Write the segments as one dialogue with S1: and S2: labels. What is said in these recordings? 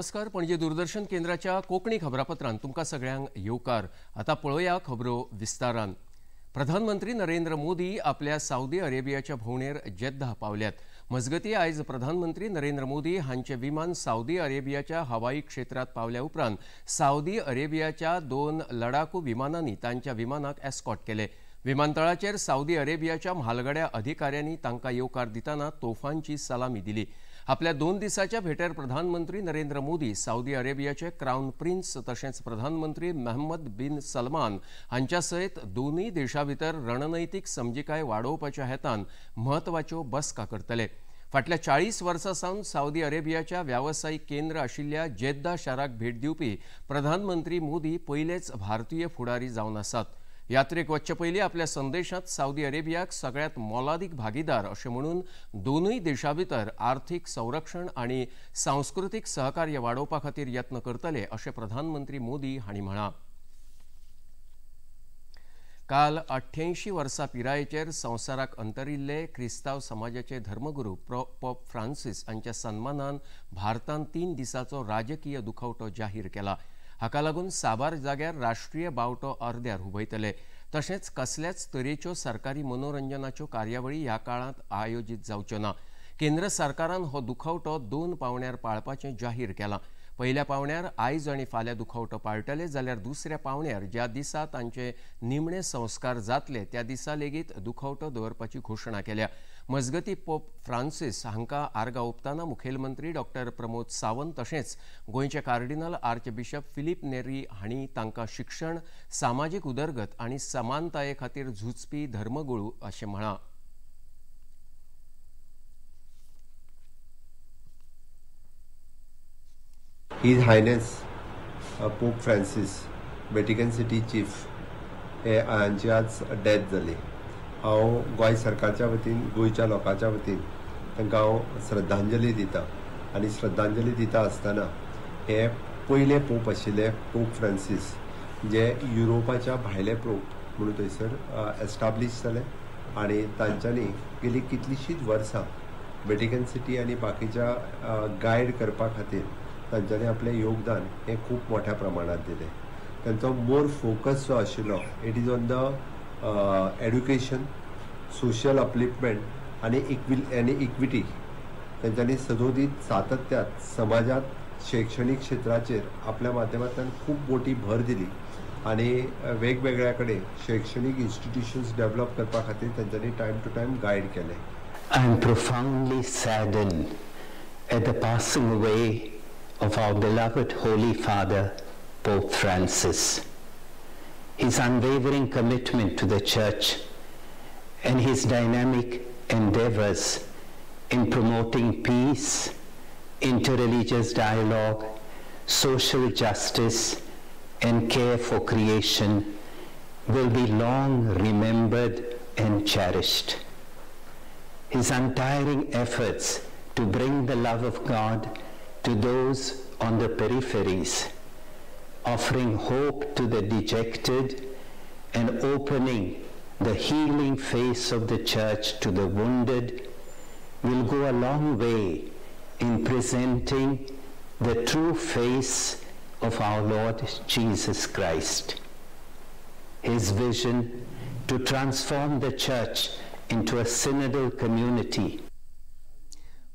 S1: नमस्कार. पणजी दूरदर्शन केंद्राच्या कोंकणी खबरापत्रांत तुमकां सगळ्यांक येवकार. आता पळोवया खबरो विस्तारान. प्रधानमंत्री नरेंद्र मोदी आपल्या सौदी अरेबियाच्या भोंवडेर जेद्दा पावल्यात. मजगती आयज प्रधानमंत्री नरेंद्र मोदी हांचे विमान सौदी अरेबियाच्या हवाई क्षेत्रात पावल्या उपरांत सौदी अरेबियाच्या 2 लढाकू विमानांनी तांच्या विमानाक एस्कॉर्ट केले. विमानतळाचेर सौदी अरेबियाच्या म्हालगड्या अधिकाऱ्यांनी तांकां येवकार दितना तोफांची सलामी दिली. आपल्या 2 दिसाच्या भेटेर प्रधानमंत्री नरेंद्र मोदी सौदी अरेबियाचे क्राउन प्रिन्स तशेंच प्रधानमंत्री मोहम्मद बिन सलमान हांच्या सयत दोनूय देशां भितर रणनैतीक समजिकाय वाडोवपाच्या हेतान म्हत्वाच्यो बसका करतले. फाटल्या 40 वर्सां सावन सौदी अरेबियाच्या व्यावसायिक केंद्र आशिल्ल्या जेद्दा शाराक भेट दिवपी प्रधानमंत्री मोदी पयलेच भारतीय फुडारी जावन आसात. यात्रेक वच्चे पयलीं आपल्या संदेशांत सौदी अरेबियाक सगळ्यात मोलादीक भागीदार अशें म्हणून दोनूय देशां भितर आर्थीक संरक्षण आनी सांस्कृतीक सहकार्य वाडोवपा खातीर यत्न करतले अशें प्रधानमंत्री मोदी हांणी म्हळां. काल 88 वर्सां पिरायेचेर संवसाराक अंतरिल्ले क्रिस्तांव समाजाचे धर्मगुरू पोप फ्रांसीस हांच्या सन्मानान भारतान 3 दिसांचो राजकीय दुखवटो जाहीर केला. हाका लागून साबार जाग्यार राष्ट्रीय बावटो अर्द्यार हुबयतले. तशेंच कसल्याच तरेच्यो सरकारी मनोरंजनाच्यो कार्यावळी ह्या काळांत आयोजीत जावच्यो ना. केंद्र सरकारान हो दुखवटो 2 पावंड्यार पाळपाचें जाहीर केलां. पयल्या पावंड्यार आयज आनी फाल्यां दुखवटो पाळटले जाल्यार दुसऱ्या पावंड्यार ज्या दिसा तांचे निमणे संस्कार जातले त्या दिसा लेगीत दुखवटो दवरपाची घोशणा केल्या. मजगती पोप फ्रांसीस हांकां आर्गां ओंपतना मुखेलमंत्री डॉ प्रमोद सावंत तशेंच गोंयचे कार्डिनल आर्चबिशप फिलीप नेरी हांणी तांकां शिक्षण, सामाजीक उदरगत आनी समानताये खातीर झुजपी धर्मगुरू अशें म्हळां.
S2: His Highness Pope Francis, Vatican City Chief, हांची आज डेथ जाली. हांव गोंय सरकारच्या वतीन गोंयच्या लोकांच्या वतीन तांकां हांव श्रद्धांजली दिता. आनी श्रद्धांजली दिता आसतना हे पयले पोप आशिल्ले पोप फ्रांसीस जे युरोपाच्या भायले पोप म्हणून थंयसर एस्टाब्लीश जाले आनी तांच्यांनी गेली कितलींशींच वर्सां वेटिकन सिटी आनी बाकीच्या गायड करपा खातीर तांच्यांनी आपलें योगदान हें खूब मोठ्या प्रमाणात दिलें. तांचो मोर फोकस जो आशिल्लो it is on the education, social upliftment आनी इक्विटी. तांच्यांनी सदोदीत सातत्यात समाजात शैक्षणिक क्षेत्राचेर आपल्या माध्यमांतल्यान खूब मोठी भर दिली आनी वेगवेगळ्या कडेन शैक्षणिक इन्स्टिट्यूशन्स डेव्हलप करपा खातीर तांच्यांनी टायम टू टायम गायड केलें.
S3: I am profoundly saddened at the passing away of our beloved Holy Father, Pope Francis. His unwavering commitment to the Church and his dynamic endeavors in promoting peace, interreligious dialogue, social justice, and care for creation will be long remembered and cherished. His untiring efforts to bring the love of God to those on the peripheries, offering hope to the dejected and opening the healing face of the Church to the wounded, will go a long way in presenting the true face of our Lord Jesus Christ. His vision to transform the Church into a synodal community.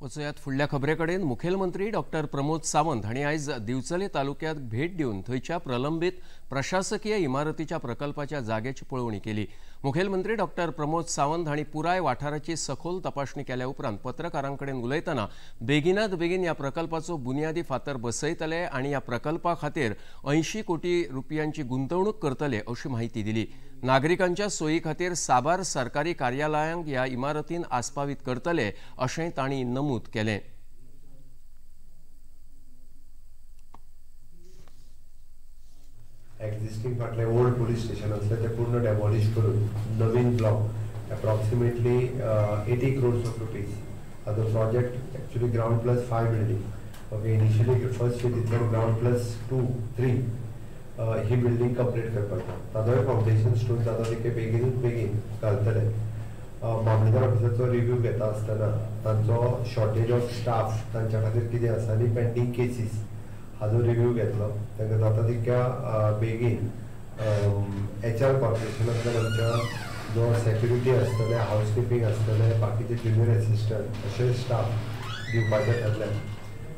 S1: वचूयात फुडल्या खबरे कडेन. मुखेलमंत्री डॉ प्रमोद सावंत हांणी आयज दिवचले तालुक्यात भेट दिवन थंयच्या प्रलंबीत प्रशासकीय इमारतीच्या प्रकल्पाच्या जागेची पळोवणी केली. मुखेलमंत्री डॉ प्रमोद सावंत हांणी पुराय वाठाराची सखोल तपासणी केल्या उपरांत पत्रकारांकडेन उलयतना बेगिनात बेगीन ह्या प्रकल्पाचो बुन्यादी फातर बसयतले आनी ह्या प्रकल्पा खातीर 80 कोटी रुपयांची गुंतवणूक करतले अशी माहिती दिली. नागरिकांच्या सोयी खातीर साबार सरकारी कार्यालयांक ह्या इमारतीन आस्पावीत करतले अशें तांणी नमूद केलें.
S2: एक्झिस्टिंग फाटले ओल्ड पुलीस स्टेशन आसलें तें पूर्ण डेमॉलिश करून नवीन block approximately 80 crores of rupees. The project actually ground plus 5 building. Okay, initially first we did ground plus 2, 3. He building complete करपाक ताजोय फाउंडेशन स्टोन जाता ते बेगीनूच बेगीन घालतले. मामलेदार ऑफिसाचो रिव्ह्यू घेता आसतना तांचो शॉर्टेज ऑफ स्टाफ तांच्या खातीर कितें आसा आनी पेंडींग केसीस हाजो रिव्ह्यू घेतलो. तांकां जाता तितक्या बेगीन HR कॉर्पोरेशनांतल्यान आमच्या जो सेक्युरिटी आसतले, हावसकीपिंग आसतले, बाकीचे ज्युनियर एसिस्टंट अशे स्टाफ दिवपाचे थारल्यात.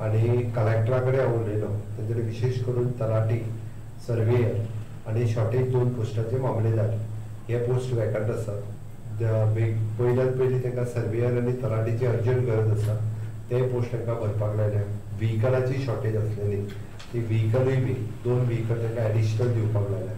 S2: आनी कलेक्टरा कडेन हांव उलयलो. तांचे विशेष करून तलाटी, सर्वेयर आनी शॉर्टेज 2 पोस्टांचे मामलेदार हे पोस्ट वेकंट आसात. पयल्यात पयलीं तांकां सर्वेयर आनी तलाटीची अर्जंट गरज आसा. ते पोस्ट तांकां भरपाक लायल्या. व्हेहिकलाची शॉर्टेज आसलेली, ती व्हेहिकलूय बी 2 व्हेहिकल तांकां एडिशनल दिवपाक लायल्या.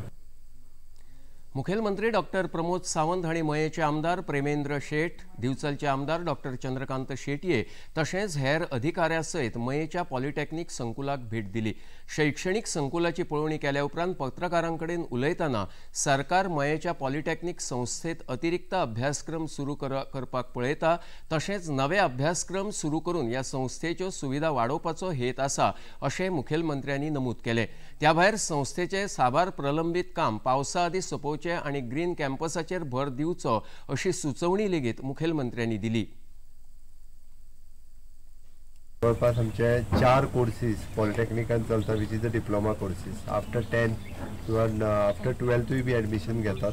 S1: मुखेलमंत्री डॉक्टर प्रमोद सावंत हांणी मयेचे आमदार प्रेमेंद्र शेट, दिवचलचे आमदार डॉक्टर चंद्रकांत शेटये तशेंच हेर अधिकाऱ्यां सयत मयेच्या पॉलिटेक्निक संकुलाक भेट दिली. शैक्षणिक संकुलाची पळोवणी केल्या उपरांत पत्रकारां कडेन उलयतना सरकार मयेच्या पॉलिटेक्निक संस्थेत अतिरिक्त अभ्यासक्रम सुरू करपाक पळयता, तशेंच नवे अभ्यासक्रम सुरू करून ह्या संस्थेच्यो सुविधा वाडोवपाचो हेत आसा अशें मुखेलमंत्र्यांनी नमूद केलें. त्या भायर संस्थेचें साबार प्रलंबीत काम पावसा आदी सोंपोवचें आनी ग्रीन कॅम्पसाचेर भर दिवचो अशी सुचोवणी लेगीत मुखेलमंत्र्यांनी दिली.
S2: जवळपास आमचे 4 कोर्सीस पॉलिटेक्निकान चलता, which is the diploma courses. After 10 किंवा आफ्टर 12थूय बी एडमिशन घेतात.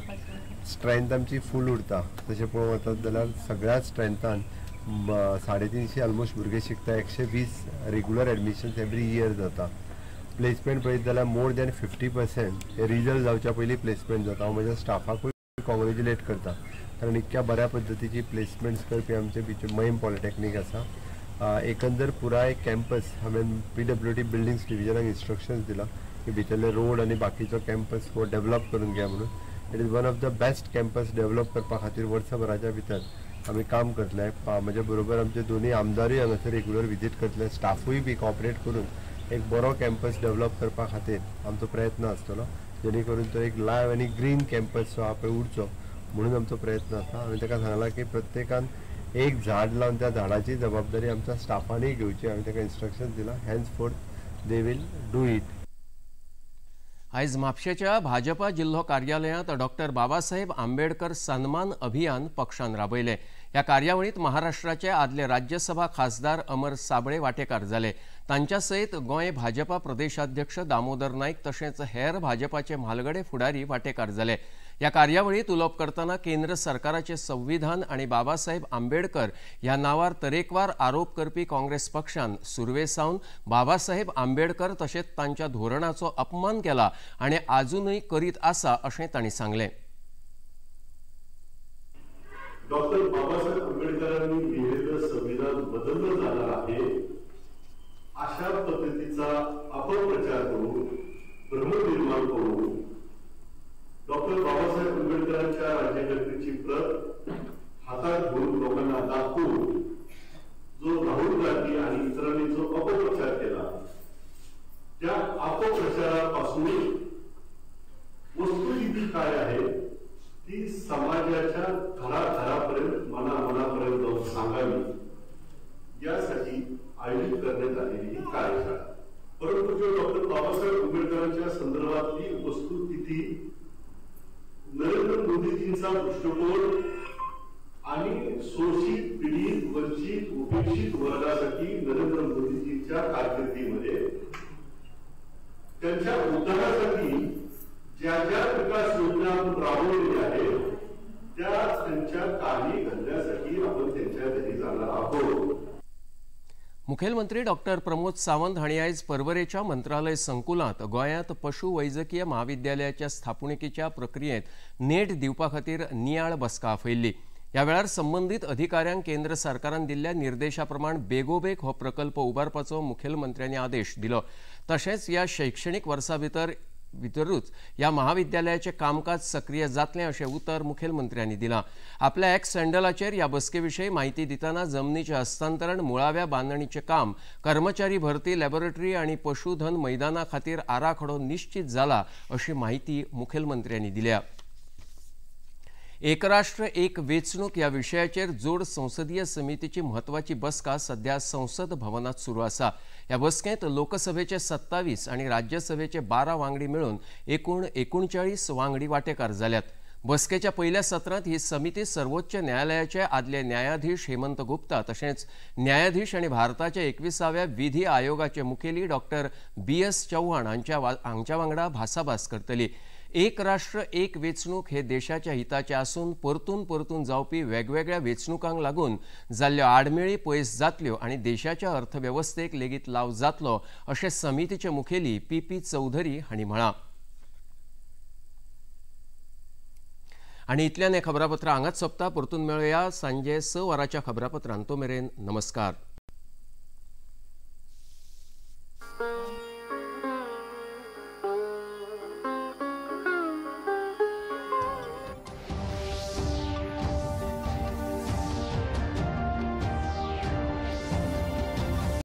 S2: स्ट्रेंथ आमची फूल उरता. तशें पळोवंक वचत जाल्यार सगळ्या स्ट्रेंथान 350 ऑलमोस्ट भुरगे शिकता. 120 रेग्युलर एडमिशन्स एवरी इयर जाता. प्लेसमेंट पळयत जाल्यार मोर दॅन 50% रिजल्ट जावच्या पयलीं प्लेसमेंट जाता. हांव म्हज्या स्टाफाकूय कॉंग्रेच्युलेट करता, कारण इतक्या बऱ्या पद्दतीची प्लेसमेंट्स करपी आमचे मयम पॉलिटेक्निक आसा. एकंदर पुराय कॅम्पस हांवें PWD बिल्डिंग्स डिविजनाक इन्स्ट्रक्शन्स दिला की भितरले रोड आनी बाकीचो कॅम्पस हो डेव्हलप करून घ्या म्हणून. It is one of the best campus develop करपा खातीर वर्सभराच्या भितर आमी काम करतले. म्हज्या बरोबर आमचे दोनूय आमदारूय हांगासर रेग्युलर विजीट करतले. स्टाफूय बी कॉपरेट करून एक बरो कॅम्पस डेव्हलप करपा खातीर आमचो प्रयत्न आसतलो, जेणे करून तो एक लायव्ह आनी ग्रीन कॅम्पस जो आहा पळय उरचो म्हणून आमचो प्रयत्न आसा. हांवें ताका सांगलां की प्रत्येकान एक झाड लावन त्या झाडाची जबाबदारी आमच्या स्टाफानूय घेवची. हांवें ताका इन्स्ट्रक्शन्स दिला. हेन्सफोर्थ दे वील डू इट.
S1: आयज म्हापशेच्या भाजपा जिल्हो कार्यालयांत डॉक्टर बाबासाहेब आंबेडकर सन्मान अभियान पक्षान राबयलें. ह्या कार्यावळींत महाराष्ट्राचे आदले राज्यसभा खासदार अमर साबळे वांटेकार जाले. तांच्या सयत गोंय भाजपा प्रदेशाध्यक्ष दामोदर नायक तशेंच हेर भाजपाचे म्हालगडे फुडारी वांटेकार जाले. ह्या कार्यावळींत उलोवप करतना केंद्र सरकाराचे संविधान आनी बाबासाहेब आंबेडकर ह्या नांवार तरेकवार आरोप करपी काँग्रेस पक्षान सुरवेसावन बाबासाहेब आंबेडकर तशेंच तांच्या धोरणाचो अपमान केला आनी आजूनय करीत आसा अशें तांणी सांगलें.
S4: डॉक्टर बाबासाहेब आंबेडकरांनी लिहिलेलं संविधान बदललं जाणार आहे अशा पद्धतीचा अपप्रचार करून भ्रम निर्माण करून डॉक्टर बाबासाहेब आंबेडकरांच्या राज्यघटनेची प्रत हातात घेऊन लोकांना दाखवून जो राहुल गांधी आणि इतरांनी जो अपप्रचार केला, त्या अपप्रचारापासून वस्तुस्थिती काय आहे ती समाजाच्या घराघरापर्यंत मनामनापर्यंत जाऊन सांगावी यासाठी आयोजित करण्यात आलेली ही कार्यशाळा. परंतु जो डॉक्टर बाबासाहेब आंबेडकरांच्या संदर्भातली वस्तुस्थिती, नरेंद्र मोदीजींचा दृष्टिकोन आणि शोषित, पीडित, वंचित, उपेक्षित वर्गासाठी नरेंद्र मोदीजींच्या कारकिर्दीमध्ये त्यांच्या उद्धारासाठी ज्या ज्या विकास योजना आपण राबवलेल्या आहेत त्या त्यांच्या काही घडण्यासाठी आपण त्यांच्या घरी जाणार आहोत.
S1: मुखेलमंत्री डॉक्टर प्रमोद सावंत हांणी आयज पर्वरेच्या मंत्रालय संकुलांत गोंयांत पशुवैजकीय महाविद्यालयाच्या स्थापणुकीच्या प्रक्रियेत नेट दिवपा खातीर नियाळ बसका आपयल्ली. ह्या वेळार संबंदीत अधिकाऱ्यांक केंद्र सरकारान दिल्ल्या निर्देशा प्रमाण बेगोबेग हो प्रकल्प उबारपाचो मुखेलमंत्र्यांनी आदेश दिलो. तशेंच ह्या शैक्षणीक वर्सा भितरूच ह्या महाविद्यालयाचे कामकाज सक्रिय जातलें अशें उतर मुखेलमंत्र्यांनी दिलां. आपल्या एक्स हँडलाचेर ह्या बसकेविशीं माहिती दितना जमनीचें हस्तांतरण, मुळाव्या बांदणीचें काम, कर्मचारी भरती, लॅबोरेटरी आनी पशुधन मैदाना खातीर आराखडो निश्चित जाला अशी माहिती मुखेलमंत्र्यांनी दिल्या. एक राष्ट्र एक वेंचणूक ह्या विशयाचेर जोड संसदीय समितीची म्हत्वाची बसका सध्या संसद भवनात सुरू आसा. ह्या बसकेंत लोकसभेचे 27 आनी राज्यसभेचे 12 वांगडी मेळून एकूण 39 वांगडी वांटेकार जाल्यात. बसकेच्या पहिल्या सत्रात ही समिती सर्वोच्च न्यायालयाचे आदले न्यायाधीश हेमंत गुप्ता तसेच न्यायाधीश आणि भारताच्या 21व्या विधी आयोगाचे मुखेली डॉक्टर BS चव्हाण हांच्या वांगडा भासाभास करतली। एक राष्ट्र एक वेचणूक हे देशाच्या हिताचे असून परतून जावपी वेगवेगळ्या वेचणुकांक लागून जाल्ल्यो आडमेळी पयस जातल्यो आणि देशाच्या अर्थव्यवस्थेक लेगीत लाव जातलो अशें समितीचे मुखेली PP चौधरी हांणी म्हळां। आणि इतल्यान हे खबरापत्र हांगाच सोंपता। परतून मेळुया सांजे 6 वरांच्या खबरापत्रांत। तो मेरेन नमस्कार।